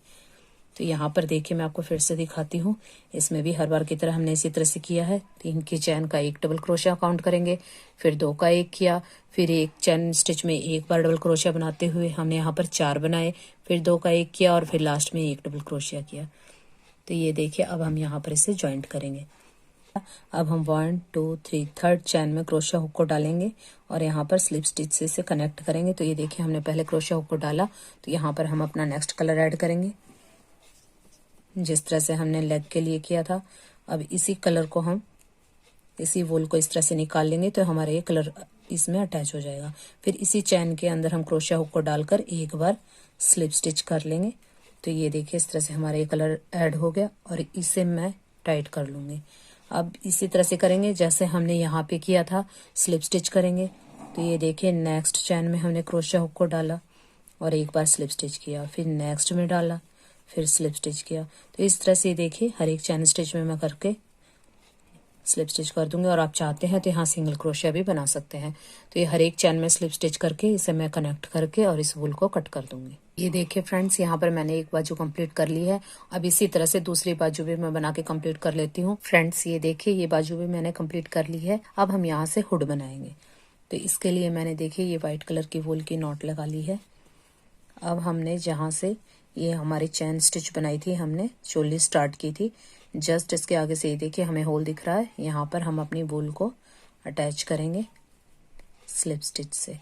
तो यहाँ पर देखिए मैं आपको फिर से दिखाती हूँ। इसमें भी हर बार की तरह हमने इसी तरह से किया है। 3 की चैन का 1 डबल क्रोशिया काउंट करेंगे, फिर 2 का 1 किया, फिर एक चैन स्टिच में एक बार डबल क्रोशिया बनाते हुए हमने यहाँ पर 4 बनाए, फिर 2 का 1 किया और फिर लास्ट में 1 डबल क्रोशिया किया। तो ये देखिए अब हम यहाँ पर इसे ज्वाइंट करेंगे। अब हम 1 2 3 थर्ड चैन में क्रोशिया हुक को डालेंगे और यहाँ पर स्लिप स्टिच से इसे कनेक्ट करेंगे। तो ये देखिए हमने पहले क्रोशिया हुक को डाला, तो यहाँ पर हम अपना नेक्स्ट कलर ऐड करेंगे जिस तरह से हमने लेग के लिए किया था। अब इसी कलर को हम इसी वूल को इस तरह से निकाल लेंगे, तो हमारा ये कलर इसमें अटैच हो जाएगा। फिर इसी चैन के अंदर हम क्रोशिया हुक को डालकर एक बार स्लिप स्टिच कर लेंगे। तो ये देखिए इस तरह से हमारा ये कलर ऐड हो गया और इसे मैं टाइट कर लूँगी। अब इसी तरह से करेंगे जैसे हमने यहाँ पे किया था, स्लिप स्टिच करेंगे। तो ये देखिए नेक्स्ट चैन में हमने क्रोशिया हुक को डाला और एक बार स्लिप स्टिच किया, फिर नेक्स्ट में डाला, फिर स्लिप स्टिच किया। तो इस तरह से देखिए हर एक चैन स्टिच में मैं करके स्लिप स्टिच कर दूंगी और आप चाहते हैं तो यहाँ सिंगल क्रोशिया भी बना सकते हैं। तो ये हर एक चैन में स्लिप स्टिच करके इसे मैं कनेक्ट करके और इस वूल को कट कर दूंगी। ये देखिए फ्रेंड्स यहाँ पर मैंने एक बाजू कंप्लीट कर ली है। अब इसी तरह से दूसरी बाजू भी मैं बना के कंप्लीट कर लेती हूँ। फ्रेंड्स ये देखिए ये बाजू भी मैंने कंप्लीट कर ली है। अब हम यहाँ से हुड बनाएंगे। तो इसके लिए मैंने देखिए ये व्हाइट कलर की वूल की नॉट लगा ली है। अब हमने जहाँ से ये हमारी चैन स्टिच बनाई थी, हमने चोली स्टार्ट की थी, जस्ट इसके आगे से ये देखिए हमें होल दिख रहा है, यहाँ पर हम अपनी वूल को अटैच करेंगे स्लिप स्टिच से।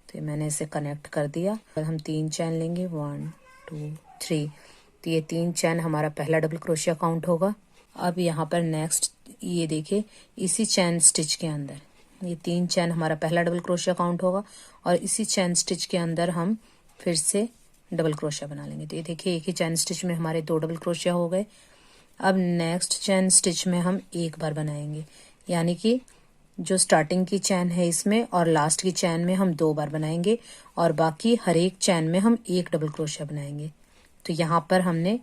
तो मैंने इसे कनेक्ट कर दिया। अब हम 3 चैन लेंगे, 1 2 3। तो ये 3 चैन हमारा पहला डबल क्रोशिया काउंट होगा। अब यहाँ पर नेक्स्ट ये देखिए इसी चैन स्टिच के अंदर ये 3 चैन हमारा पहला डबल क्रोशिया काउंट होगा और इसी चैन स्टिच के अंदर हम फिर से डबल क्रोशिया बना लेंगे। तो ये देखिए एक ही चैन स्टिच में हमारे 2 डबल क्रोशिया हो गए। अब नेक्स्ट चैन स्टिच में हम एक बार बनाएंगे, यानी कि जो स्टार्टिंग की चैन है इसमें और लास्ट की चैन में हम 2 बार बनाएंगे और बाकी हर एक चैन में हम एक डबल क्रोशिया बनाएंगे। तो यहाँ पर हमने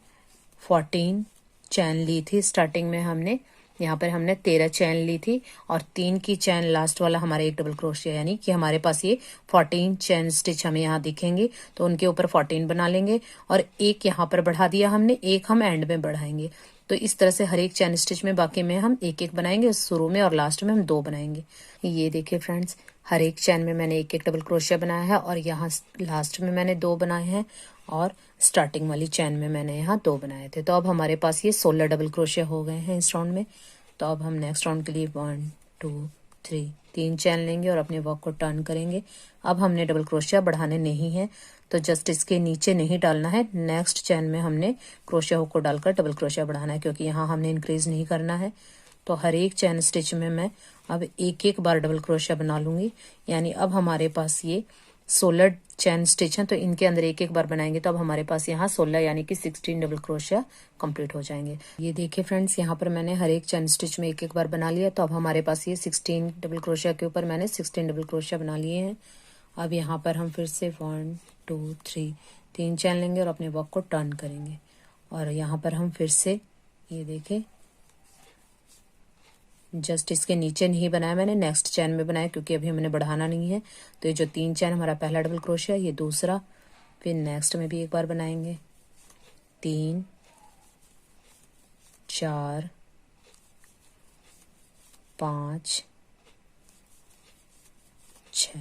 14 चैन ली थी स्टार्टिंग में, हमने यहाँ पर हमने 13 चैन ली थी और 3 की चैन लास्ट वाला हमारा एक डबल क्रोशिया, यानी कि हमारे पास ये 14 चैन स्टिच हमें यहाँ दिखेंगे। तो उनके ऊपर 14 बना लेंगे और एक यहाँ पर बढ़ा दिया हमने, एक हम एंड में बढ़ाएंगे। तो इस तरह से हर एक चैन स्टिच में बाकी में हम एक एक बनाएंगे, शुरू में और लास्ट में हम 2 बनाएंगे। ये देखिए फ्रेंड्स हर एक चैन में मैंने एक एक डबल क्रोशिया बनाया है और यहाँ लास्ट में मैंने 2 बनाए हैं और स्टार्टिंग वाली चैन में मैंने यहाँ 2 बनाए थे। तो अब हमारे पास ये 16 डबल क्रोशिया हो गए हैं इस राउंड में। तो अब हम नेक्स्ट राउंड के लिए 1 2 3 चैन लेंगे और अपने वर्क को टर्न करेंगे। अब हमने डबल क्रोशिया बढ़ाने नहीं है, तो जस्ट इसके नीचे नहीं डालना है, नेक्स्ट चैन में हमने क्रोशिया हुक को डालकर डबल क्रोशिया बढ़ाना है, क्योंकि यहाँ हमने इंक्रीज नहीं करना है। तो हर एक चैन स्टिच में मैं अब एक एक बार डबल क्रोशिया बना लूंगी, यानी अब हमारे पास ये 16 चैन स्टिच हैं, तो इनके अंदर एक एक बार बनाएंगे तो अब हमारे पास यहाँ 16 यानी कि 16 डबल क्रोशिया कंप्लीट हो जाएंगे। ये देखिए फ्रेंड्स यहाँ पर मैंने हर एक चैन स्टिच में एक एक बार बना लिया। तो अब हमारे पास ये 16 डबल क्रोशिया के ऊपर मैंने 16 डबल क्रोशिया बना लिए हैं। अब यहाँ पर हम फिर से 1 2 3 3 चैन लेंगे और अपने वर्क को टर्न करेंगे। और यहाँ पर हम फिर से ये देखें, जस्ट इसके नीचे नहीं बनाया मैंने, नेक्स्ट चैन में बनाया क्योंकि अभी हमने बढ़ाना नहीं है। तो ये जो 3 चैन हमारा पहला डबल क्रोशिया, ये दूसरा, फिर नेक्स्ट में भी एक बार बनाएंगे 3 4 5 6।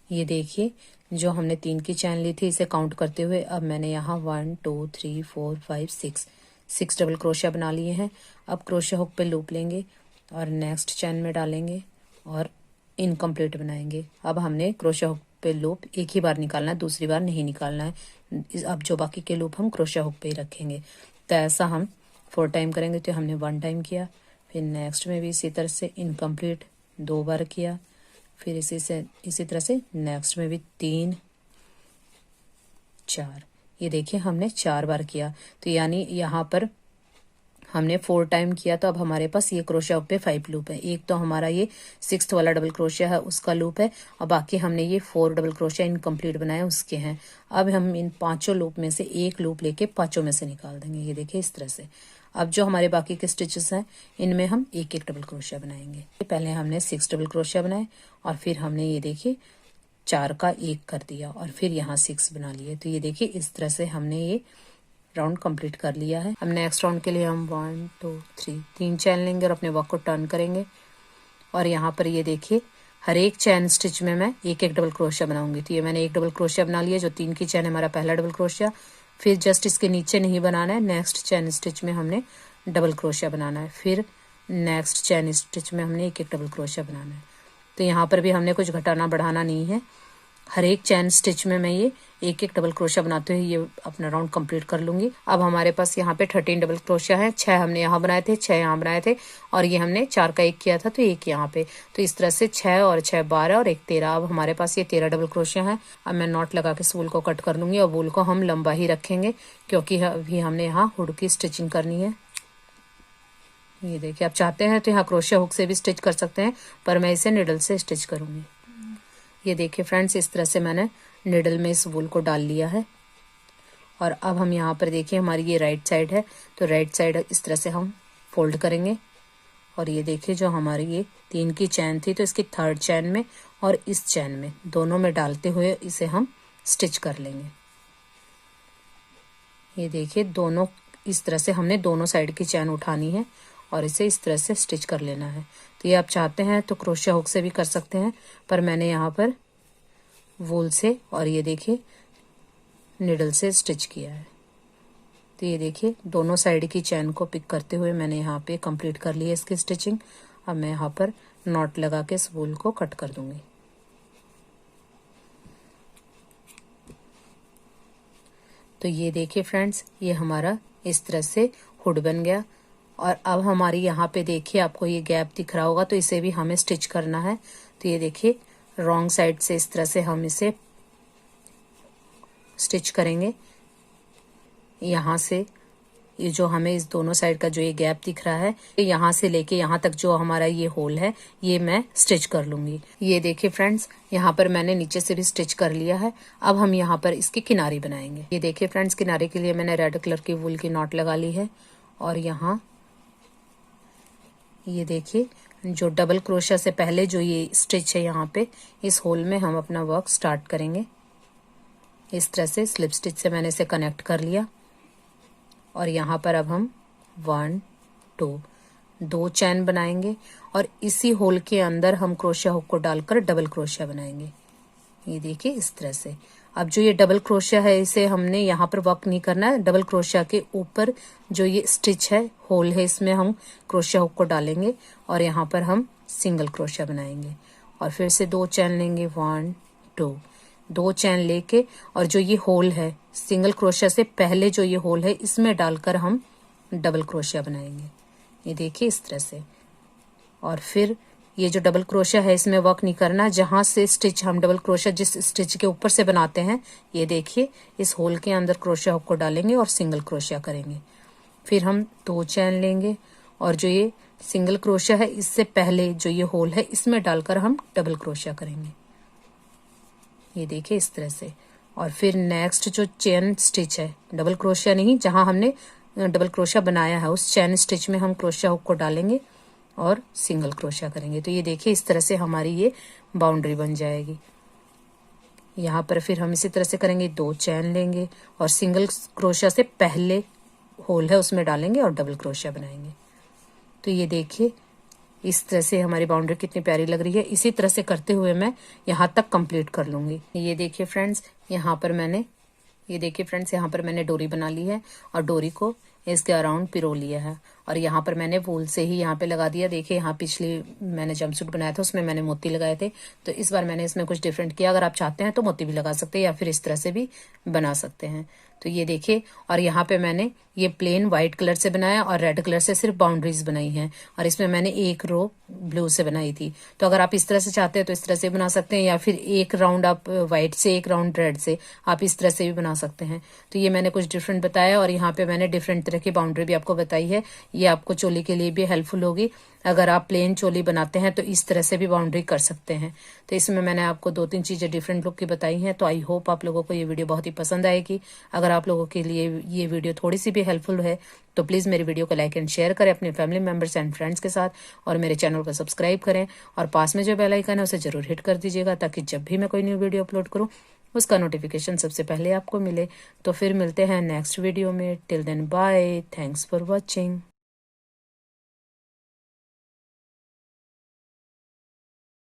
ये देखिए जो हमने 3 की चैन ली थी इसे काउंट करते हुए अब मैंने यहाँ 1 2 3 4 5 6 डबल क्रोशिया बना लिए हैं। अब क्रोशिया हुक पे लूप लेंगे और नेक्स्ट चैन में डालेंगे और इनकम्प्लीट बनाएंगे। अब हमने क्रोशिया हुक पे लूप एक ही बार निकालना है, दूसरी बार नहीं निकालना है। अब जो बाकी के लूप हम क्रोशिया हुक पे ही रखेंगे। तो ऐसा हम 4 टाइम करेंगे। तो हमने 1 टाइम किया, फिर नेक्स्ट में भी इसी तरह से इनकम्प्लीट 2 बार किया, फिर इसी तरह से नेक्स्ट में भी 3 4। ये देखिए हमने 4 बार किया। तो यानी यहाँ पर हमने 4 टाइम किया। तो अब हमारे पास ये क्रोशिया हुक पे 5 लूप है। एक तो हमारा ये 6th वाला डबल क्रोशिया है उसका लूप है और बाकी हमने ये 4 डबल क्रोशिया इनकम्प्लीट बनाया उसके हैं। अब हम इन 5 लूप में से एक लूप लेके 5 में से निकाल देंगे। ये देखिए इस तरह से। अब जो हमारे बाकी के स्टिचेस हैं इनमें हम एक एक डबल क्रोशिया बनाएंगे। पहले हमने 6 डबल क्रोशिया बनाए और फिर हमने ये देखिए 4 का 1 कर दिया और फिर यहाँ 6 बना लिए। तो ये देखिए इस तरह से हमने ये राउंड कंप्लीट कर लिया है। अब नेक्स्ट राउंड के लिए हम 1 2 3 चैन लेंगे और अपने वर्क को टर्न करेंगे। और यहाँ पर ये देखिए हर एक चैन स्टिच में मैं एक एक डबल क्रोशिया बनाऊंगी। तो ये मैंने एक डबल क्रोशिया बना लिया, जो 3 की चैन है हमारा पहला डबल क्रोशिया। फिर जस्ट इसके नीचे नहीं बनाना है, नेक्स्ट चैन स्टिच में हमने डबल क्रोशिया बनाना है। फिर नेक्स्ट चैन स्टिच में हमने एक एक डबल क्रोशिया बनाना है। तो यहाँ पर भी हमने कुछ घटाना बढ़ाना नहीं है। हर एक चैन स्टिच में मैं ये एक एक डबल क्रोशिया बनाते हुए ये अपना राउंड कंप्लीट कर लूंगी। अब हमारे पास यहाँ पे 13 डबल क्रोशिया है। 6 हमने यहाँ बनाए थे, 6 यहाँ बनाए थे और ये हमने 4 का 1 किया था तो 1 यहाँ पे। तो इस तरह से 6 और 6 12 और 1 13। अब हमारे पास ये 13 डबल क्रोशिया है। अब मैं नॉट लगा के इस वूल को कट कर दूंगी और वूल को हम लंबा ही रखेंगे क्योंकि अभी हमने यहाँ हुड की स्टिचिंग करनी है। ये देखिए आप चाहते हैं तो यहाँ क्रोशिया हुक से भी स्टिच कर सकते हैं, पर मैं इसे निडल से स्टिच करूंगी। ये देखिए फ्रेंड्स इस तरह से मैंने निडल में इस वूल को डाल लिया है। और अब हम यहाँ पर देखिए हमारी ये राइट साइड है, तो राइट साइड इस तरह से हम फोल्ड करेंगे। और ये देखिए जो हमारी ये 3 की चैन थी तो इसकी 3rd चैन में और इस चैन में दोनों में डालते हुए इसे हम स्टिच कर लेंगे। ये देखिए दोनों इस तरह से हमने दोनों साइड की चैन उठानी है और इसे इस तरह से स्टिच कर लेना है। तो ये आप चाहते हैं तो क्रोशिया हुक से भी कर सकते हैं, पर मैंने यहाँ पर वूल से और ये देखिए निडल से स्टिच किया है। तो ये देखिए दोनों साइड की चैन को पिक करते हुए मैंने यहाँ पे कंप्लीट कर ली है इसकी स्टिचिंग। अब मैं यहाँ पर नॉट लगा के इस वूल को कट कर दूंगी। तो ये देखिए फ्रेंड्स ये हमारा इस तरह से हुड बन गया। और अब हमारी यहाँ पे देखिए आपको ये गैप दिख रहा होगा, तो इसे भी हमें स्टिच करना है। तो ये देखिए रॉन्ग साइड से इस तरह से हम इसे स्टिच करेंगे। यहाँ से ये जो हमें इस दोनों साइड का जो ये गैप दिख रहा है, यहाँ से लेके यहाँ तक जो हमारा ये होल है ये मैं स्टिच कर लूंगी। ये देखिए फ्रेंड्स यहाँ पर मैंने नीचे से भी स्टिच कर लिया है। अब हम यहाँ पर इसकी किनारी बनाएंगे। ये देखिए फ्रेंड्स किनारे के लिए मैंने रेड कलर की वूल की नॉट लगा ली है। और यहाँ ये देखिए जो डबल क्रोशिया से पहले जो ये स्टिच है यहाँ पे इस होल में हम अपना वर्क स्टार्ट करेंगे। इस तरह से स्लिप स्टिच से मैंने इसे कनेक्ट कर लिया। और यहाँ पर अब हम 1 2 चैन बनाएंगे और इसी होल के अंदर हम क्रोशिया हुक को डालकर डबल क्रोशिया बनाएंगे। ये देखिए इस तरह से। अब जो ये डबल क्रोशिया है इसे हमने यहाँ पर वर्क नहीं करना है। डबल क्रोशिया के ऊपर जो ये स्टिच है होल है इसमें हम क्रोशिया हुक को डालेंगे और यहाँ पर हम सिंगल क्रोशिया बनाएंगे। और फिर से 2 चैन लेंगे 1 2 चैन लेके और जो ये होल है सिंगल क्रोशिया से पहले जो ये होल है इसमें डालकर हम डबल क्रोशिया बनाएंगे। ये देखिए इस तरह से। और फिर ये जो डबल क्रोशिया है इसमें वर्क नहीं करना, जहां से स्टिच हम डबल क्रोशिया जिस स्टिच के ऊपर से बनाते हैं ये देखिए इस होल के अंदर क्रोशिया हुक को डालेंगे और सिंगल क्रोशिया करेंगे। फिर हम 2 चैन लेंगे और जो ये सिंगल क्रोशिया है इससे पहले जो ये होल है इसमें डालकर हम डबल क्रोशिया करेंगे। ये देखिए इस तरह से। और फिर नेक्स्ट जो चेन स्टिच है, डबल क्रोशिया नहीं, जहाँ हमने डबल क्रोशिया बनाया है उस चेन स्टिच में हम क्रोशिया हुक को डालेंगे और सिंगल क्रोशिया करेंगे। तो ये देखिए इस तरह से हमारी ये बाउंड्री बन जाएगी। यहाँ पर फिर हम इसी तरह से करेंगे, 2 चैन लेंगे और सिंगल क्रोशिया से पहले होल है उसमें डालेंगे और डबल क्रोशिया बनाएंगे। तो ये देखिए इस तरह से हमारी बाउंड्री कितनी प्यारी लग रही है। इसी तरह से करते हुए मैं यहाँ तक कंप्लीट कर लूँगी। ये देखिए फ्रेंड्स, यहाँ पर मैंने डोरी बना ली है और डोरी को इसके अराउंड पिरो लिया है और यहाँ पर मैंने वूल से ही यहाँ पे लगा दिया। देखिए यहाँ पिछली मैंने जंपसूट बनाया था उसमें मैंने मोती लगाए थे, तो इस बार मैंने इसमें कुछ डिफरेंट किया। अगर आप चाहते हैं तो मोती भी लगा सकते हैं या फिर इस तरह से भी बना सकते हैं। तो ये देखिए, और यहाँ पे मैंने ये प्लेन व्हाइट कलर से बनाया और रेड कलर से सिर्फ बाउंड्रीज बनाई हैं और इसमें मैंने एक रो ब्लू से बनाई थी। तो अगर आप इस तरह से चाहते हैं तो इस तरह से बना सकते हैं या फिर एक राउंड आप व्हाइट से एक राउंड रेड से आप इस तरह से भी बना सकते हैं। तो ये मैंने कुछ डिफरेंट बताया और यहाँ पे मैंने डिफरेंट तरह की बाउंड्री भी आपको बताई है। ये आपको चोली के लिए भी हेल्पफुल होगी। अगर आप प्लेन चोली बनाते हैं तो इस तरह से भी बाउंड्री कर सकते हैं। तो इसमें मैंने आपको 2-3 चीज़ें डिफरेंट लुक की बताई हैं। तो आई होप आप लोगों को ये वीडियो बहुत ही पसंद आएगी। अगर आप लोगों के लिए ये वीडियो थोड़ी सी भी हेल्पफुल है तो प्लीज़ मेरी वीडियो को लाइक एंड शेयर करें अपने फैमिली मेम्बर्स एंड फ्रेंड्स के साथ और मेरे चैनल को सब्सक्राइब करें और पास में जो बेल आइकन है उसे जरूर हिट कर दीजिएगा ताकि जब भी मैं कोई न्यू वीडियो अपलोड करूँ उसका नोटिफिकेशन सबसे पहले आपको मिले। तो फिर मिलते हैं नेक्स्ट वीडियो में। Till then bye, thanks for watching.